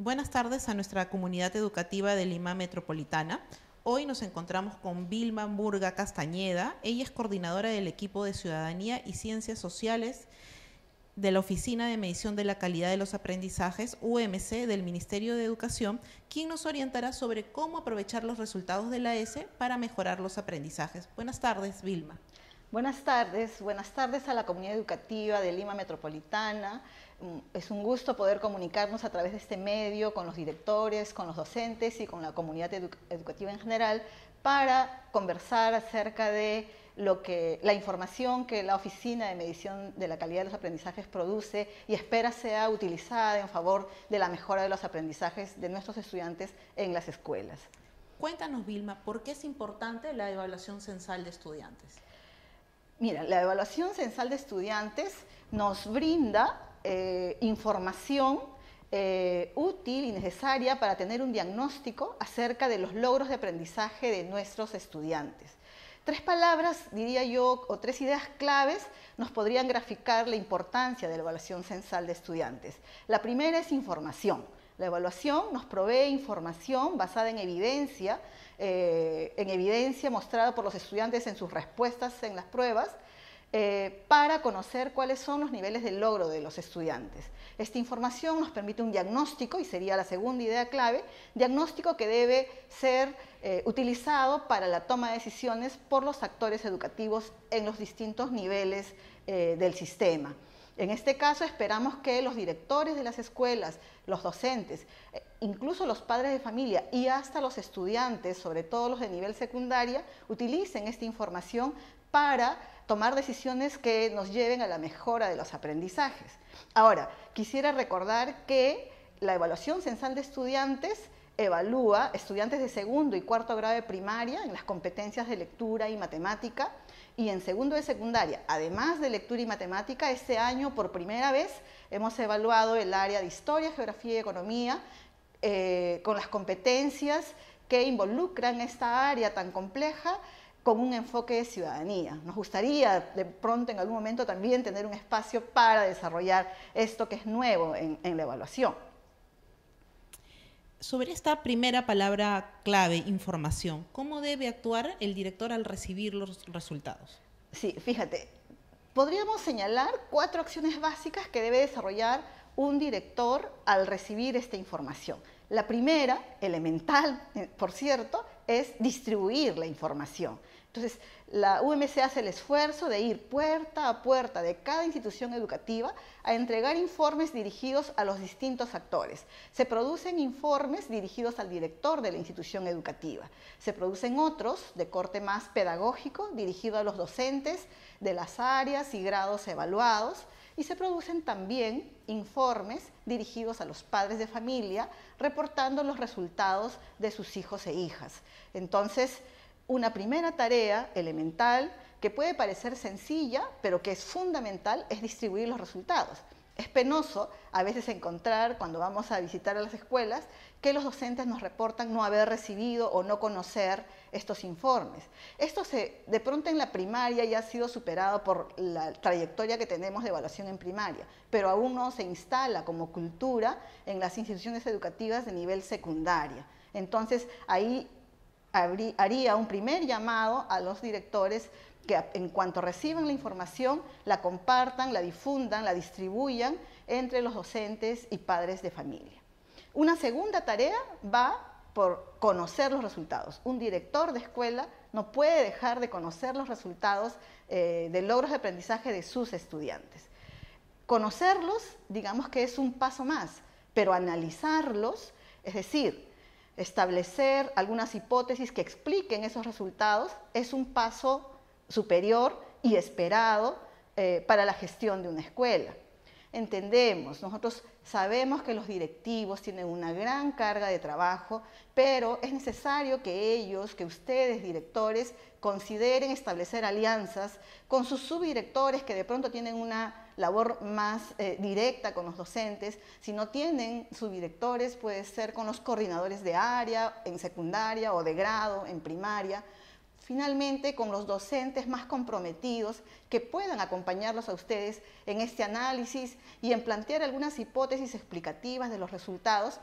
Buenas tardes a nuestra comunidad educativa de Lima Metropolitana. Hoy nos encontramos con Vilma Murga Castañeda. Ella es coordinadora del equipo de Ciudadanía y Ciencias Sociales de la Oficina de Medición de la Calidad de los Aprendizajes, UMC, del Ministerio de Educación, quien nos orientará sobre cómo aprovechar los resultados de la ESE para mejorar los aprendizajes. Buenas tardes, Vilma. Buenas tardes a la comunidad educativa de Lima Metropolitana. Es un gusto poder comunicarnos a través de este medio con los directores, con los docentes y con la comunidad educativa en general para conversar acerca de la información que la Oficina de Medición de la Calidad de los Aprendizajes produce y espera sea utilizada en favor de la mejora de los aprendizajes de nuestros estudiantes en las escuelas. Cuéntanos, Vilma, ¿por qué es importante la evaluación censal de estudiantes? Mira, la evaluación censal de estudiantes nos brinda información útil y necesaria para tener un diagnóstico acerca de los logros de aprendizaje de nuestros estudiantes. Tres palabras, diría yo, o tres ideas claves nos podrían graficar la importancia de la evaluación censal de estudiantes. La primera es información. La evaluación nos provee información basada en evidencia mostrada por los estudiantes en sus respuestas en las pruebas, para conocer cuáles son los niveles de logro de los estudiantes. Esta información nos permite un diagnóstico, y sería la segunda idea clave, diagnóstico que debe ser utilizado para la toma de decisiones por los actores educativos en los distintos niveles del sistema. En este caso esperamos que los directores de las escuelas, los docentes, incluso los padres de familia y hasta los estudiantes, sobre todo los de nivel secundaria, utilicen esta información para tomar decisiones que nos lleven a la mejora de los aprendizajes. Ahora, quisiera recordar que la evaluación censal de estudiantes evalúa estudiantes de segundo y cuarto grado de primaria en las competencias de lectura y matemática, y en segundo de secundaria, además de lectura y matemática, este año por primera vez hemos evaluado el área de historia, geografía y economía con las competencias que involucran esta área tan compleja con un enfoque de ciudadanía. Nos gustaría de pronto en algún momento también tener un espacio para desarrollar esto que es nuevo en la evaluación. Sobre esta primera palabra clave, información, ¿cómo debe actuar el director al recibir los resultados? Sí, fíjate, podríamos señalar 4 acciones básicas que debe desarrollar un director al recibir esta información. La primera, elemental, por cierto, es distribuir la información. Entonces, la UMC hace el esfuerzo de ir puerta a puerta de cada institución educativa a entregar informes dirigidos a los distintos actores. Se producen informes dirigidos al director de la institución educativa. Se producen otros de corte más pedagógico, dirigido a los docentes de las áreas y grados evaluados. Y se producen también informes dirigidos a los padres de familia, reportando los resultados de sus hijos e hijas. Entonces, una primera tarea elemental que puede parecer sencilla, pero que es fundamental, es distribuir los resultados. Es penoso a veces encontrar, cuando vamos a visitar a las escuelas, que los docentes nos reportan no haber recibido o no conocer estos informes. Esto de pronto en la primaria ya ha sido superado por la trayectoria que tenemos de evaluación en primaria, pero aún no se instala como cultura en las instituciones educativas de nivel secundaria. Entonces, ahí haría un primer llamado a los directores que en cuanto reciban la información, la compartan, la difundan, la distribuyan entre los docentes y padres de familia. Una segunda tarea va por conocer los resultados. Un director de escuela no puede dejar de conocer los resultados de logros de aprendizaje de sus estudiantes. Conocerlos, digamos que es un paso más, pero analizarlos, es decir, establecer algunas hipótesis que expliquen esos resultados, es un paso superior y esperado para la gestión de una escuela. Entendemos, nosotros sabemos que los directivos tienen una gran carga de trabajo, pero es necesario que ellos, que ustedes, directores, consideren establecer alianzas con sus subdirectores que de pronto tienen una labor más directa con los docentes. Si no tienen subdirectores, puede ser con los coordinadores de área, en secundaria o de grado, en primaria. Finalmente, con los docentes más comprometidos que puedan acompañarlos a ustedes en este análisis y en plantear algunas hipótesis explicativas de los resultados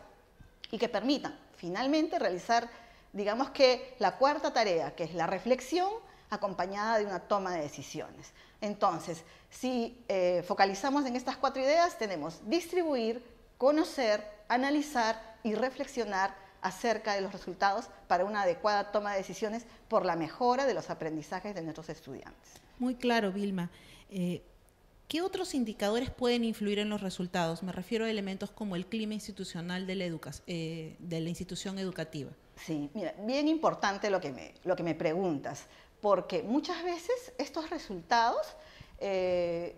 y que permitan finalmente realizar, digamos que la cuarta tarea, que es la reflexión acompañada de una toma de decisiones. Entonces, si focalizamos en estas 4 ideas, tenemos distribuir, conocer, analizar y reflexionar acerca de los resultados para una adecuada toma de decisiones por la mejora de los aprendizajes de nuestros estudiantes. Muy claro, Vilma. ¿Qué otros indicadores pueden influir en los resultados? Me refiero a elementos como el clima institucional de la institución educativa. Sí, mira, bien importante lo que me preguntas, porque muchas veces estos resultados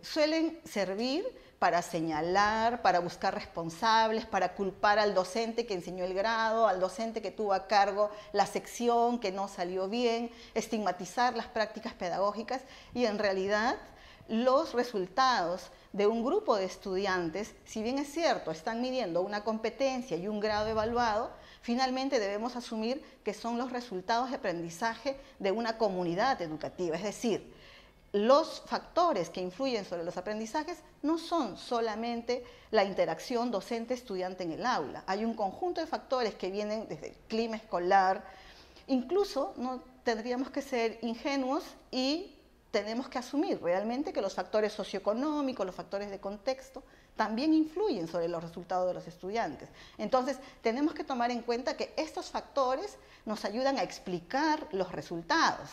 suelen servir para señalar, para buscar responsables, para culpar al docente que enseñó el grado, al docente que tuvo a cargo la sección que no salió bien, estigmatizar las prácticas pedagógicas y en realidad los resultados de un grupo de estudiantes, si bien es cierto, están midiendo una competencia y un grado evaluado, finalmente debemos asumir que son los resultados de aprendizaje de una comunidad educativa, es decir, los factores que influyen sobre los aprendizajes no son solamente la interacción docente-estudiante en el aula. Hay un conjunto de factores que vienen desde el clima escolar. Incluso no tendríamos que ser ingenuos y tenemos que asumir realmente que los factores socioeconómicos, los factores de contexto, también influyen sobre los resultados de los estudiantes. Entonces, tenemos que tomar en cuenta que estos factores nos ayudan a explicar los resultados.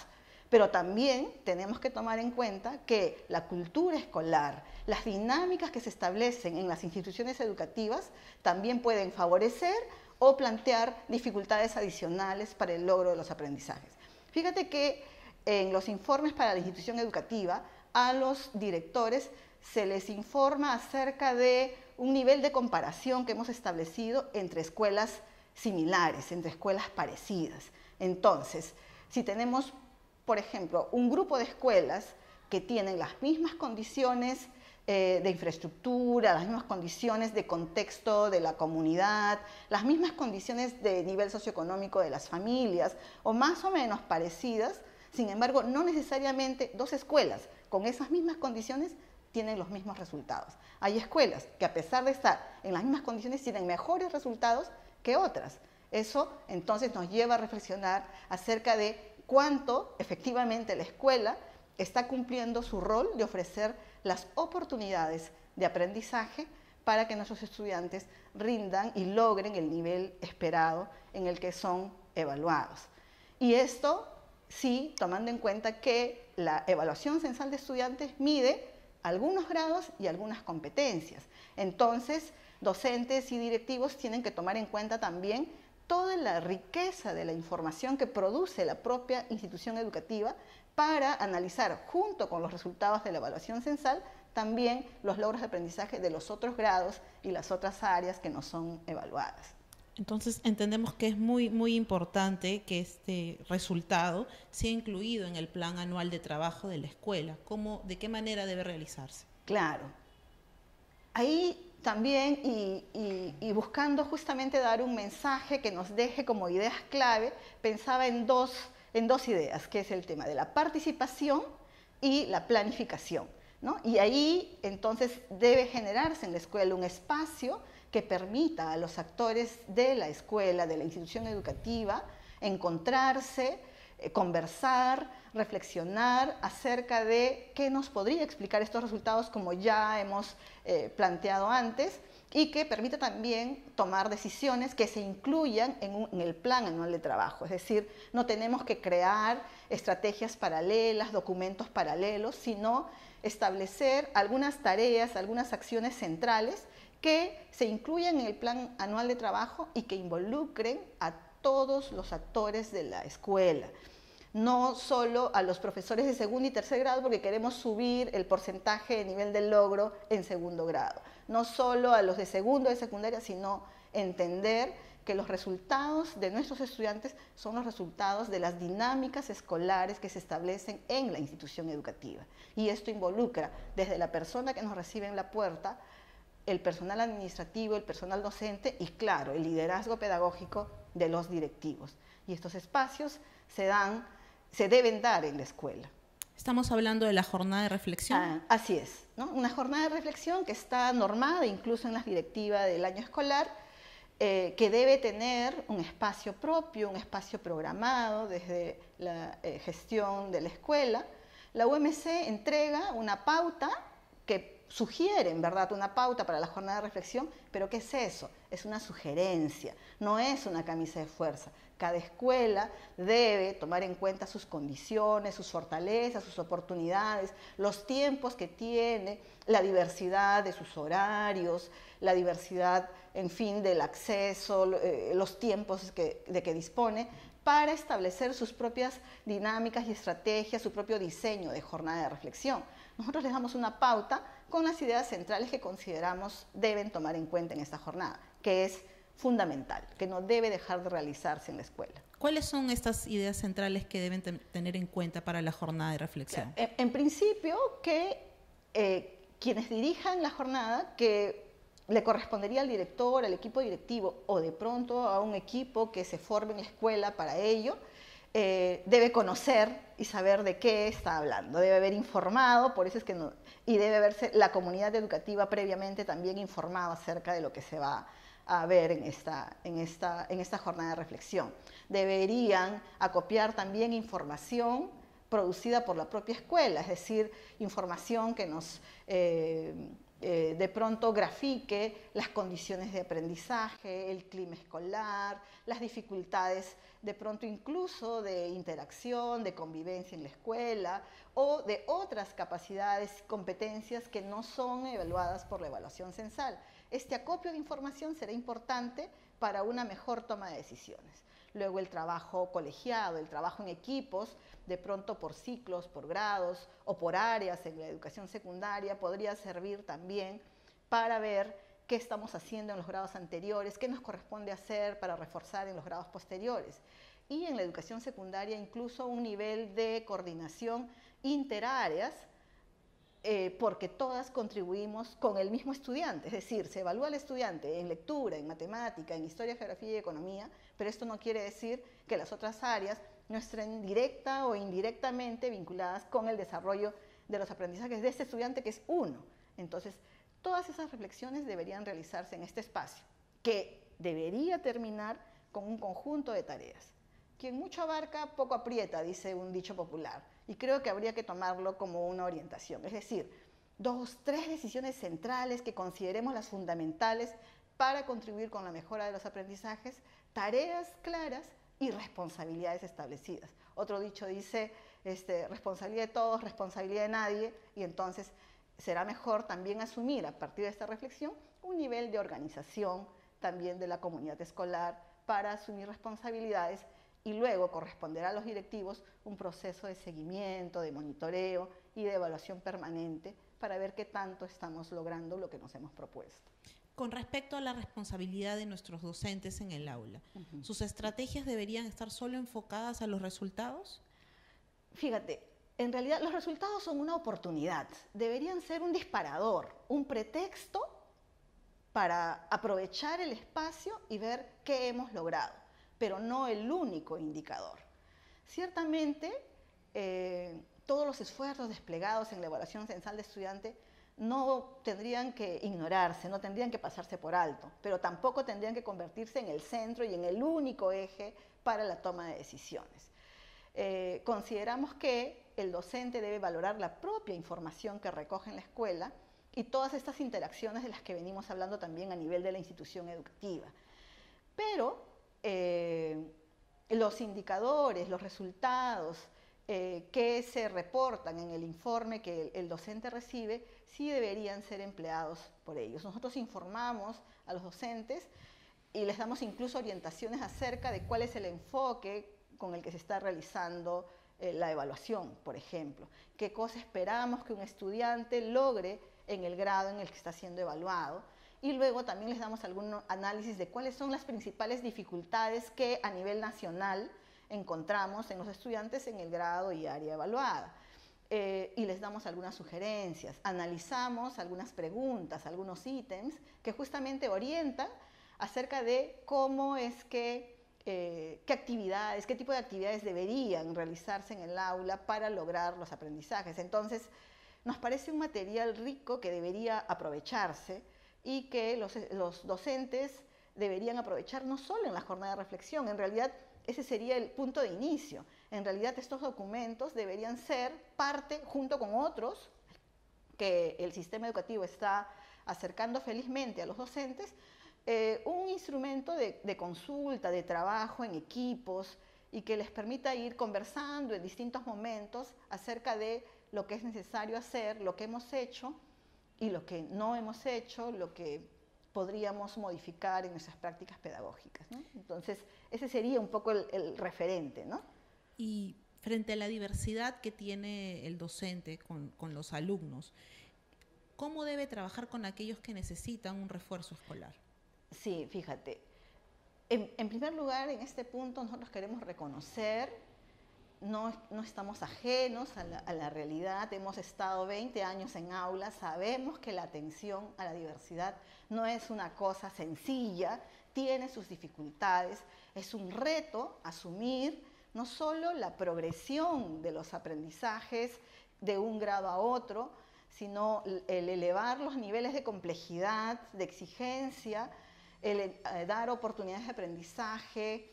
Pero también tenemos que tomar en cuenta que la cultura escolar, las dinámicas que se establecen en las instituciones educativas también pueden favorecer o plantear dificultades adicionales para el logro de los aprendizajes. Fíjate que en los informes para la institución educativa, a los directores se les informa acerca de un nivel de comparación que hemos establecido entre escuelas similares, entre escuelas parecidas. Entonces, si tenemos por ejemplo, un grupo de escuelas que tienen las mismas condiciones de infraestructura, las mismas condiciones de contexto de la comunidad, las mismas condiciones de nivel socioeconómico de las familias, o más o menos parecidas, sin embargo, no necesariamente 2 escuelas con esas mismas condiciones tienen los mismos resultados. Hay escuelas que a pesar de estar en las mismas condiciones tienen mejores resultados que otras. Eso entonces nos lleva a reflexionar acerca de cuánto efectivamente la escuela está cumpliendo su rol de ofrecer las oportunidades de aprendizaje para que nuestros estudiantes rindan y logren el nivel esperado en el que son evaluados. Y esto sí, tomando en cuenta que la evaluación censal de estudiantes mide algunos grados y algunas competencias. Entonces, docentes y directivos tienen que tomar en cuenta también toda la riqueza de la información que produce la propia institución educativa para analizar, junto con los resultados de la evaluación censal, también los logros de aprendizaje de los otros grados y las otras áreas que no son evaluadas. Entonces, entendemos que es muy importante que este resultado sea incluido en el plan anual de trabajo de la escuela. ¿De qué manera debe realizarse? Claro. Ahí también, y buscando justamente dar un mensaje que nos deje como ideas clave, pensaba en dos ideas, que es el tema de la participación y la planificación, ¿no? Y ahí entonces debe generarse en la escuela un espacio que permita a los actores de la escuela, de la institución educativa, encontrarse, conversar, reflexionar acerca de qué nos podría explicar estos resultados como ya hemos planteado antes y que permita también tomar decisiones que se incluyan en el plan anual de trabajo. Es decir, no tenemos que crear estrategias paralelas, documentos paralelos, sino establecer algunas tareas, algunas acciones centrales que se incluyan en el plan anual de trabajo y que involucren a todos los actores de la escuela. No solo a los profesores de segundo y tercer grado porque queremos subir el porcentaje de nivel de logro en segundo grado. No solo a los de segundo de secundaria, sino entender que los resultados de nuestros estudiantes son los resultados de las dinámicas escolares que se establecen en la institución educativa. Y esto involucra desde la persona que nos recibe en la puerta, el personal administrativo, el personal docente y, claro, el liderazgo pedagógico de los directivos. Y estos espacios se deben dar en la escuela. Estamos hablando de la jornada de reflexión. Así es, ¿no? Una jornada de reflexión que está normada incluso en la directiva del año escolar que debe tener un espacio propio, un espacio programado desde la gestión de la escuela. La UMC entrega una pauta que sugiere, en verdad, una pauta para la jornada de reflexión, pero ¿qué es eso? Es una sugerencia, no es una camisa de fuerza. Cada escuela debe tomar en cuenta sus condiciones, sus fortalezas, sus oportunidades, los tiempos que tiene, la diversidad de sus horarios, la diversidad, en fin, del acceso, los tiempos de que dispone, para establecer sus propias dinámicas y estrategias, su propio diseño de jornada de reflexión. Nosotros les damos una pauta con las ideas centrales que consideramos deben tomar en cuenta en esta jornada, que es fundamental, que no debe dejar de realizarse en la escuela. ¿Cuáles son estas ideas centrales que deben tener en cuenta para la jornada de reflexión? En principio, que quienes dirijan la jornada, que le correspondería al director, al equipo directivo o de pronto a un equipo que se forme en la escuela para ello, debe conocer y saber de qué está hablando, debe haber informado, por eso es que no, y debe haberse la comunidad educativa previamente también informado acerca de lo que se va a ver en esta jornada de reflexión. Deberían acopiar también información producida por la propia escuela, es decir, información que nos de pronto grafique las condiciones de aprendizaje, el clima escolar, las dificultades de pronto incluso de interacción, de convivencia en la escuela o de otras capacidades, competencias que no son evaluadas por la evaluación censal. Este acopio de información será importante para una mejor toma de decisiones. Luego el trabajo colegiado, el trabajo en equipos, de pronto por ciclos, por grados o por áreas en la educación secundaria, podría servir también para ver qué estamos haciendo en los grados anteriores, qué nos corresponde hacer para reforzar en los grados posteriores. Y en la educación secundaria incluso un nivel de coordinación interáreas, porque todas contribuimos con el mismo estudiante, es decir, se evalúa al estudiante en lectura, en matemática, en historia, geografía y economía, pero esto no quiere decir que las otras áreas no estén directa o indirectamente vinculadas con el desarrollo de los aprendizajes de este estudiante que es uno. Entonces, todas esas reflexiones deberían realizarse en este espacio, que debería terminar con un conjunto de tareas. Quien mucho abarca, poco aprieta, dice un dicho popular, y creo que habría que tomarlo como una orientación, es decir, 2, 3 decisiones centrales que consideremos las fundamentales para contribuir con la mejora de los aprendizajes, tareas claras y responsabilidades establecidas. Otro dicho dice, responsabilidad de todos, responsabilidad de nadie, y entonces será mejor también asumir a partir de esta reflexión un nivel de organización también de la comunidad escolar para asumir responsabilidades y luego corresponderá a los directivos un proceso de seguimiento, de monitoreo y de evaluación permanente para ver qué tanto estamos logrando lo que nos hemos propuesto. Con respecto a la responsabilidad de nuestros docentes en el aula, ¿sus estrategias deberían estar solo enfocadas a los resultados? Fíjate, en realidad los resultados son una oportunidad, deberían ser un disparador, un pretexto para aprovechar el espacio y ver qué hemos logrado, pero no el único indicador. Ciertamente, todos los esfuerzos desplegados en la evaluación censal de estudiante no tendrían que ignorarse, no tendrían que pasarse por alto, pero tampoco tendrían que convertirse en el centro y en el único eje para la toma de decisiones. Consideramos que el docente debe valorar la propia información que recoge en la escuela y todas estas interacciones de las que venimos hablando también a nivel de la institución educativa. Pero los indicadores, los resultados que se reportan en el informe que el docente recibe, sí deberían ser empleados por ellos. Nosotros informamos a los docentes y les damos incluso orientaciones acerca de cuál es el enfoque con el que se está realizando la evaluación, por ejemplo. Qué cosa esperamos que un estudiante logre en el grado en el que está siendo evaluado. Y luego también les damos algún análisis de cuáles son las principales dificultades que a nivel nacional encontramos en los estudiantes en el grado y área evaluada. Y les damos algunas sugerencias, analizamos algunas preguntas, algunos ítems que justamente orientan acerca de cómo es que, qué actividades, qué tipo de actividades deberían realizarse en el aula para lograr los aprendizajes. Entonces, nos parece un material rico que debería aprovecharse y que los docentes deberían aprovechar no solo en la jornada de reflexión, en realidad ese sería el punto de inicio. En realidad estos documentos deberían ser parte, junto con otros, que el sistema educativo está acercando felizmente a los docentes, un instrumento de consulta, de trabajo en equipos y que les permita ir conversando en distintos momentos acerca de lo que es necesario hacer, lo que hemos hecho y lo que no hemos hecho, lo que podríamos modificar en nuestras prácticas pedagógicas, ¿no? Entonces, ese sería un poco el referente, ¿no? Y frente a la diversidad que tiene el docente con los alumnos, ¿cómo debe trabajar con aquellos que necesitan un refuerzo escolar? Sí, fíjate. En primer lugar, en este punto nosotros queremos reconocer, no estamos ajenos a la realidad, hemos estado 20 años en aulas, sabemos que la atención a la diversidad no es una cosa sencilla, tiene sus dificultades, es un reto asumir no solo la progresión de los aprendizajes de un grado a otro, sino el elevar los niveles de complejidad, de exigencia, el dar oportunidades de aprendizaje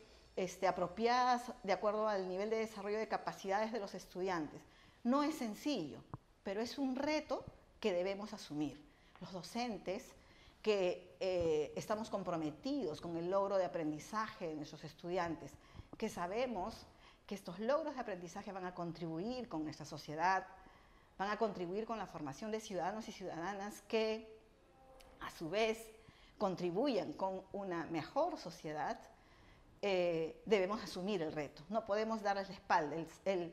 apropiadas de acuerdo al nivel de desarrollo de capacidades de los estudiantes. No es sencillo, pero es un reto que debemos asumir. Los docentes que estamos comprometidos con el logro de aprendizaje de nuestros estudiantes, que sabemos que estos logros de aprendizaje van a contribuir con nuestra sociedad, van a contribuir con la formación de ciudadanos y ciudadanas que, a su vez, contribuyan con una mejor sociedad, debemos asumir el reto. No podemos darles la espalda. El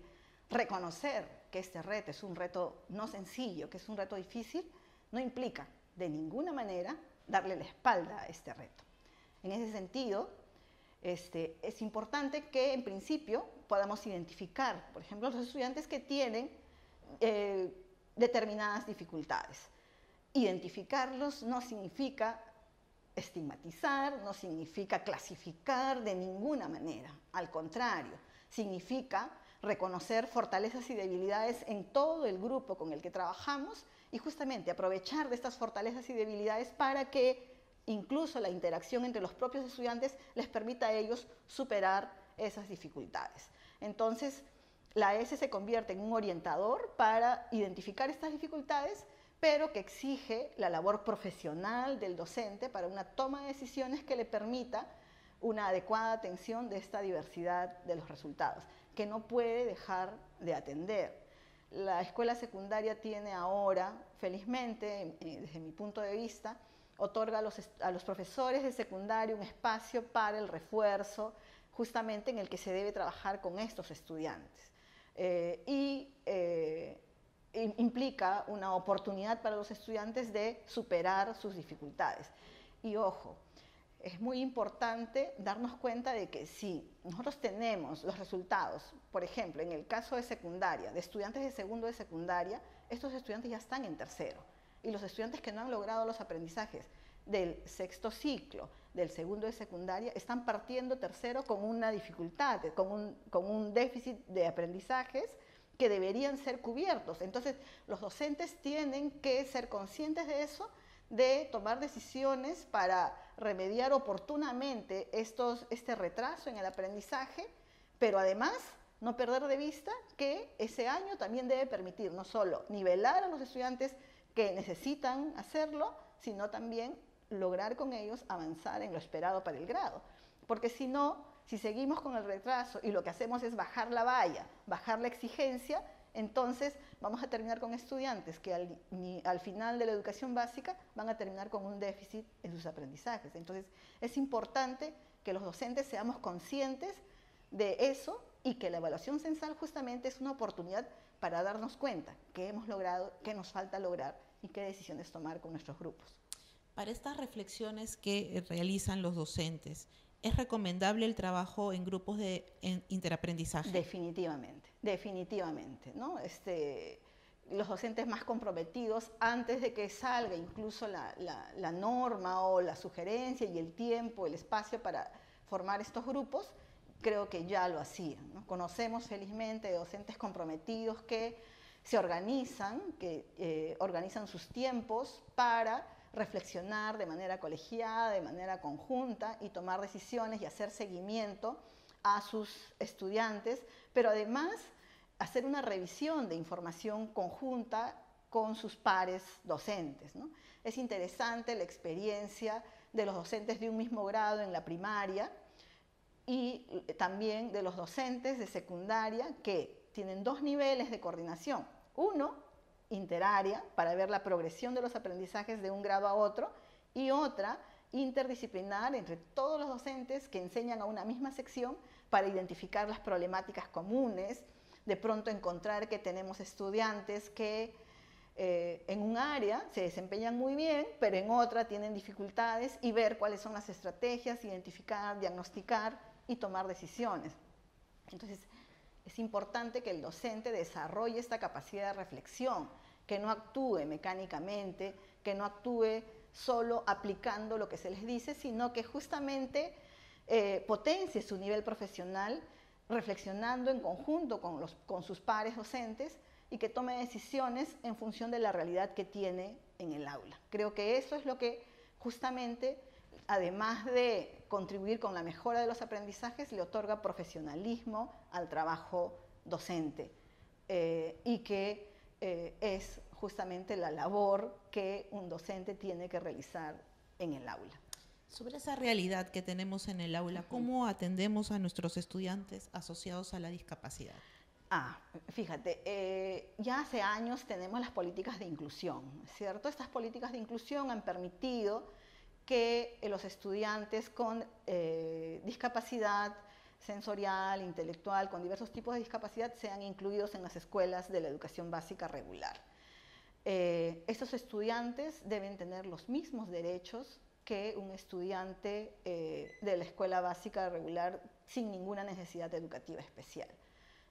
reconocer que este reto es un reto no sencillo, que es un reto difícil, no implica de ninguna manera darle la espalda a este reto. En ese sentido, es importante que en principio podamos identificar, por ejemplo, los estudiantes que tienen determinadas dificultades. Identificarlos no significa estigmatizar, no significa clasificar de ninguna manera, al contrario, significa reconocer fortalezas y debilidades en todo el grupo con el que trabajamos y justamente aprovechar de estas fortalezas y debilidades para que incluso la interacción entre los propios estudiantes les permita a ellos superar esas dificultades. Entonces, la ESE se convierte en un orientador para identificar estas dificultades, pero que exige la labor profesional del docente para una toma de decisiones que le permita una adecuada atención de esta diversidad de los resultados, que no puede dejar de atender. La escuela secundaria tiene ahora, felizmente, desde mi punto de vista, otorga a los profesores de secundaria un espacio para el refuerzo, justamente en el que se debe trabajar con estos estudiantes. Implica una oportunidad para los estudiantes de superar sus dificultades. Y ojo, es muy importante darnos cuenta de que si nosotros tenemos los resultados, por ejemplo, en el caso de secundaria, de estudiantes de segundo de secundaria, estos estudiantes ya están en tercero. Y los estudiantes que no han logrado los aprendizajes del sexto ciclo, del segundo de secundaria, están partiendo tercero con una dificultad, con un déficit de aprendizajes que deberían ser cubiertos. Entonces, los docentes tienen que ser conscientes de eso, de tomar decisiones para remediar oportunamente este retraso en el aprendizaje, pero además no perder de vista que ese año también debe permitir no solo nivelar a los estudiantes que necesitan hacerlo, sino también lograr con ellos avanzar en lo esperado para el grado. Porque si no, si seguimos con el retraso y lo que hacemos es bajar la valla, bajar la exigencia, entonces vamos a terminar con estudiantes que al final de la educación básica van a terminar con un déficit en sus aprendizajes. Entonces es importante que los docentes seamos conscientes de eso y que la evaluación censal justamente es una oportunidad para darnos cuenta qué hemos logrado, qué nos falta lograr y qué decisiones tomar con nuestros grupos. Para estas reflexiones que realizan los docentes, ¿es recomendable el trabajo en grupos de interaprendizaje? Definitivamente, definitivamente, ¿no? Los docentes más comprometidos, antes de que salga incluso la norma o la sugerencia y el tiempo, el espacio para formar estos grupos, creo que ya lo hacían, ¿no? Conocemos felizmente docentes comprometidos que se organizan, que organizan sus tiempos para reflexionar de manera colegiada, de manera conjunta y tomar decisiones y hacer seguimiento a sus estudiantes, pero además hacer una revisión de información conjunta con sus pares docentes, ¿no? Es interesante la experiencia de los docentes de un mismo grado en la primaria y también de los docentes de secundaria que tienen dos niveles de coordinación. Uno, interárea, para ver la progresión de los aprendizajes de un grado a otro, y otra, interdisciplinar entre todos los docentes que enseñan a una misma sección para identificar las problemáticas comunes, de pronto encontrar que tenemos estudiantes que en un área se desempeñan muy bien, pero en otra tienen dificultades y ver cuáles son las estrategias, identificar, diagnosticar y tomar decisiones. Entonces, es importante que el docente desarrolle esta capacidad de reflexión, que no actúe mecánicamente, que no actúe solo aplicando lo que se les dice, sino que justamente potencie su nivel profesional reflexionando en conjunto con sus pares docentes y que tome decisiones en función de la realidad que tiene en el aula. Creo que eso es lo que justamente, además de contribuir con la mejora de los aprendizajes, le otorga profesionalismo al trabajo docente y que es justamente la labor que un docente tiene que realizar en el aula. Sobre esa realidad que tenemos en el aula, ¿cómo atendemos a nuestros estudiantes asociados a la discapacidad? Fíjate, ya hace años tenemos las políticas de inclusión, ¿cierto? Estas políticas de inclusión han permitido que los estudiantes con discapacidad sensorial, intelectual, con diversos tipos de discapacidad, sean incluidos en las escuelas de la educación básica regular. Estos estudiantes deben tener los mismos derechos que un estudiante de la escuela básica regular sin ninguna necesidad educativa especial.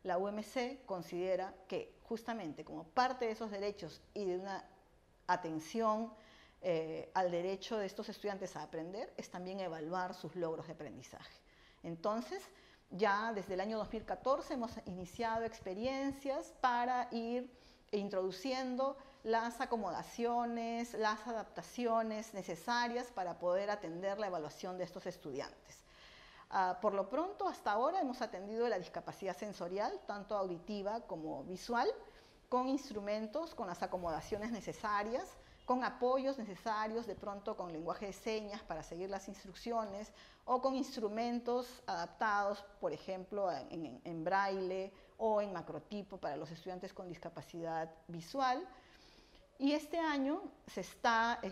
La UMC considera que justamente como parte de esos derechos y de una atención al derecho de estos estudiantes a aprender es también evaluar sus logros de aprendizaje. Entonces, ya desde el año 2014 hemos iniciado experiencias para ir introduciendo las acomodaciones, las adaptaciones necesarias para poder atender la evaluación de estos estudiantes. Por lo pronto, hasta ahora hemos atendido la discapacidad sensorial, tanto auditiva como visual, con instrumentos, con las acomodaciones necesarias, con apoyos necesarios, de pronto con lenguaje de señas para seguir las instrucciones, o con instrumentos adaptados, por ejemplo, en braille o en macrotipo para los estudiantes con discapacidad visual. Y este año se está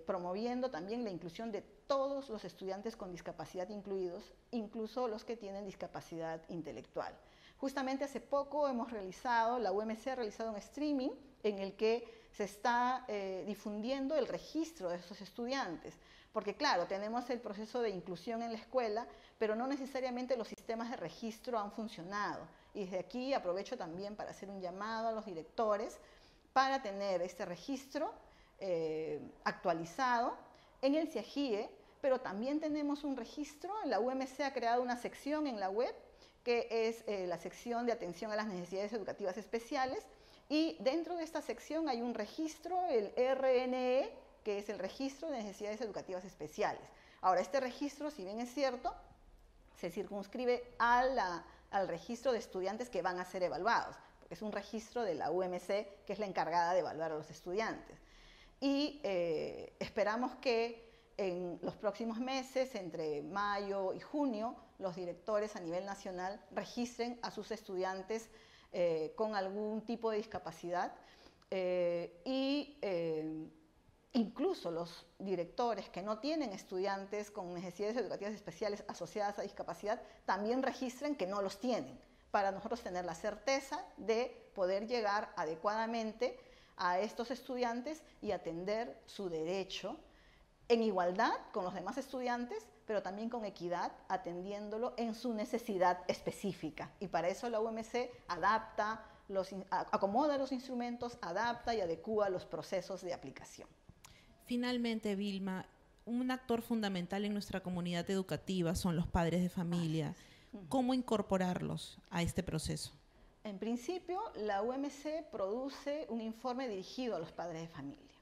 promoviendo también la inclusión de todos los estudiantes con discapacidad incluidos, incluso los que tienen discapacidad intelectual. Justamente hace poco la UMC ha realizado un streaming en el que se está difundiendo el registro de esos estudiantes, porque claro, tenemos el proceso de inclusión en la escuela, pero no necesariamente los sistemas de registro han funcionado. Y desde aquí aprovecho también para hacer un llamado a los directores para tener este registro actualizado en el CIAGIE, pero también tenemos un registro, la UMC ha creado una sección en la web, que es la sección de atención a las necesidades educativas especiales, y dentro de esta sección hay un registro, el RNE, que es el registro de necesidades educativas especiales. Ahora, este registro, si bien es cierto, se circunscribe al registro de estudiantes que van a ser evaluados, porque es un registro de la UMC, que es la encargada de evaluar a los estudiantes. Y esperamos que en los próximos meses, entre mayo y junio, los directores a nivel nacional registren a sus estudiantes con algún tipo de discapacidad incluso los directores que no tienen estudiantes con necesidades educativas especiales asociadas a discapacidad también registren que no los tienen, para nosotros tener la certeza de poder llegar adecuadamente a estos estudiantes y atender su derecho en igualdad con los demás estudiantes, pero también con equidad, atendiéndolo en su necesidad específica. Y para eso la UMC acomoda los instrumentos, adapta y adecúa los procesos de aplicación. Finalmente, Vilma, un actor fundamental en nuestra comunidad educativa son los padres de familia. ¿Cómo incorporarlos a este proceso? En principio, la UMC produce un informe dirigido a los padres de familia.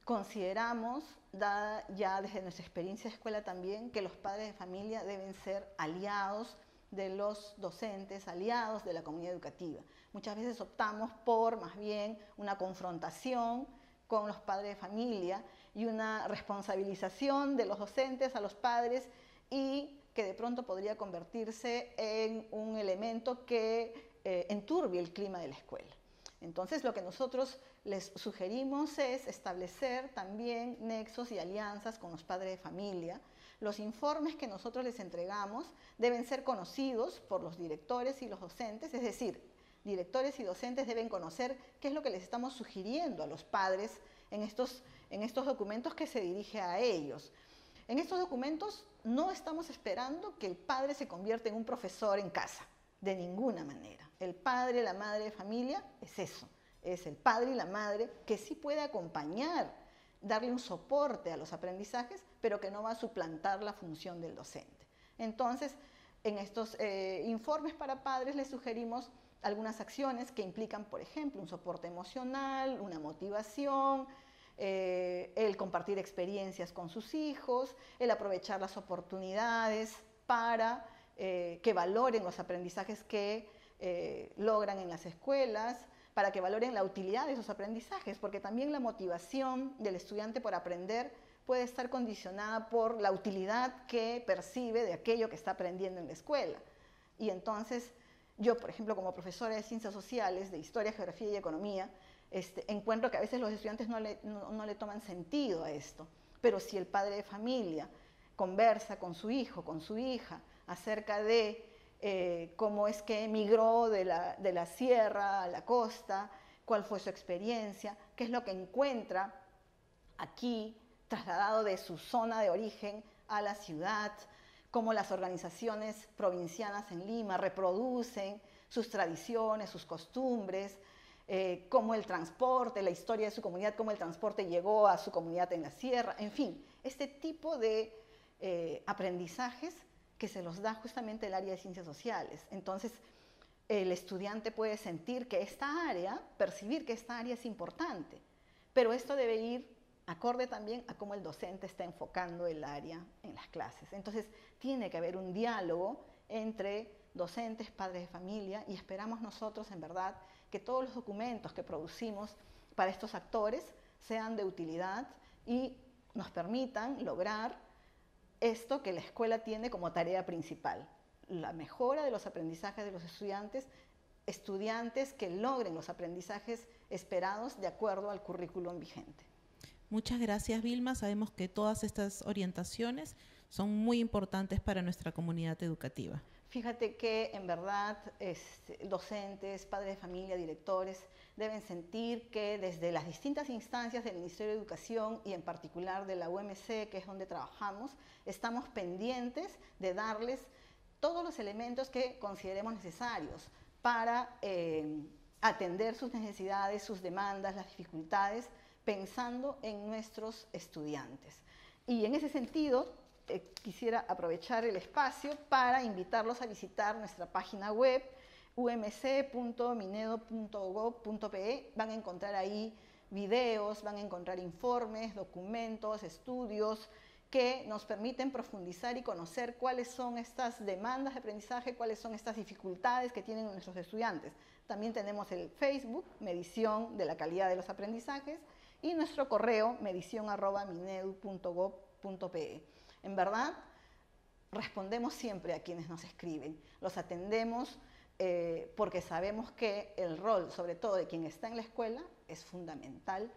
Consideramos, dada ya desde nuestra experiencia de escuela también, que los padres de familia deben ser aliados de los docentes, aliados de la comunidad educativa. Muchas veces optamos por más bien una confrontación con los padres de familia y una responsabilización de los docentes a los padres, y que de pronto podría convertirse en un elemento que enturbie el clima de la escuela. Entonces, lo que nosotros les sugerimos es establecer también nexos y alianzas con los padres de familia. Los informes que nosotros les entregamos deben ser conocidos por los directores y los docentes, es decir, directores y docentes deben conocer qué es lo que les estamos sugiriendo a los padres en estos documentos que se dirige a ellos. En estos documentos no estamos esperando que el padre se convierta en un profesor en casa, de ninguna manera. El padre, la madre de familia es eso, es el padre y la madre que sí puede acompañar, darle un soporte a los aprendizajes, pero que no va a suplantar la función del docente. Entonces, en estos informes para padres les sugerimos algunas acciones que implican, por ejemplo, un soporte emocional, una motivación, el compartir experiencias con sus hijos, el aprovechar las oportunidades para que valoren los aprendizajes que logran en las escuelas, para que valoren la utilidad de esos aprendizajes, porque también la motivación del estudiante por aprender puede estar condicionada por la utilidad que percibe de aquello que está aprendiendo en la escuela. Y entonces, yo, por ejemplo, como profesora de Ciencias Sociales, de Historia, Geografía y Economía, encuentro que a veces los estudiantes no le toman sentido a esto. Pero si el padre de familia conversa con su hijo, con su hija, acerca de cómo es que emigró de la sierra a la costa, cuál fue su experiencia, qué es lo que encuentra aquí, trasladado de su zona de origen a la ciudad, cómo las organizaciones provincianas en Lima reproducen sus tradiciones, sus costumbres, cómo el transporte, la historia de su comunidad, cómo el transporte llegó a su comunidad en la sierra, en fin, este tipo de aprendizajes que se los da justamente el área de Ciencias Sociales. Entonces, el estudiante puede sentir que esta área, percibir que esta área es importante, pero esto debe ir acorde también a cómo el docente está enfocando el área en las clases. Entonces, tiene que haber un diálogo entre docentes, padres de familia, y esperamos nosotros, en verdad, que todos los documentos que producimos para estos actores sean de utilidad y nos permitan lograr esto que la escuela tiene como tarea principal: la mejora de los aprendizajes de los estudiantes que logren los aprendizajes esperados de acuerdo al currículum vigente. Muchas gracias, Vilma. Sabemos que todas estas orientaciones son muy importantes para nuestra comunidad educativa. Fíjate que en verdad docentes, padres de familia, directores deben sentir que desde las distintas instancias del Ministerio de Educación y en particular de la UMC, que es donde trabajamos, estamos pendientes de darles todos los elementos que consideremos necesarios para atender sus necesidades, sus demandas, las dificultades, pensando en nuestros estudiantes. Y en ese sentido, quisiera aprovechar el espacio para invitarlos a visitar nuestra página web umc.minedo.gov.pe. Van a encontrar ahí videos, van a encontrar informes, documentos, estudios que nos permiten profundizar y conocer cuáles son estas demandas de aprendizaje, cuáles son estas dificultades que tienen nuestros estudiantes. También tenemos el Facebook, Medición de la Calidad de los Aprendizajes, y nuestro correo, medición@minedu.gov.pe. En verdad, respondemos siempre a quienes nos escriben, los atendemos porque sabemos que el rol, sobre todo de quien está en la escuela, es fundamental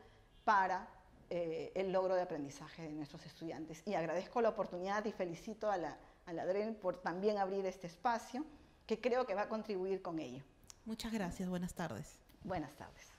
para el logro de aprendizaje de nuestros estudiantes. Y agradezco la oportunidad y felicito a la DREN por también abrir este espacio, que creo que va a contribuir con ello. Muchas gracias. Buenas tardes. Buenas tardes.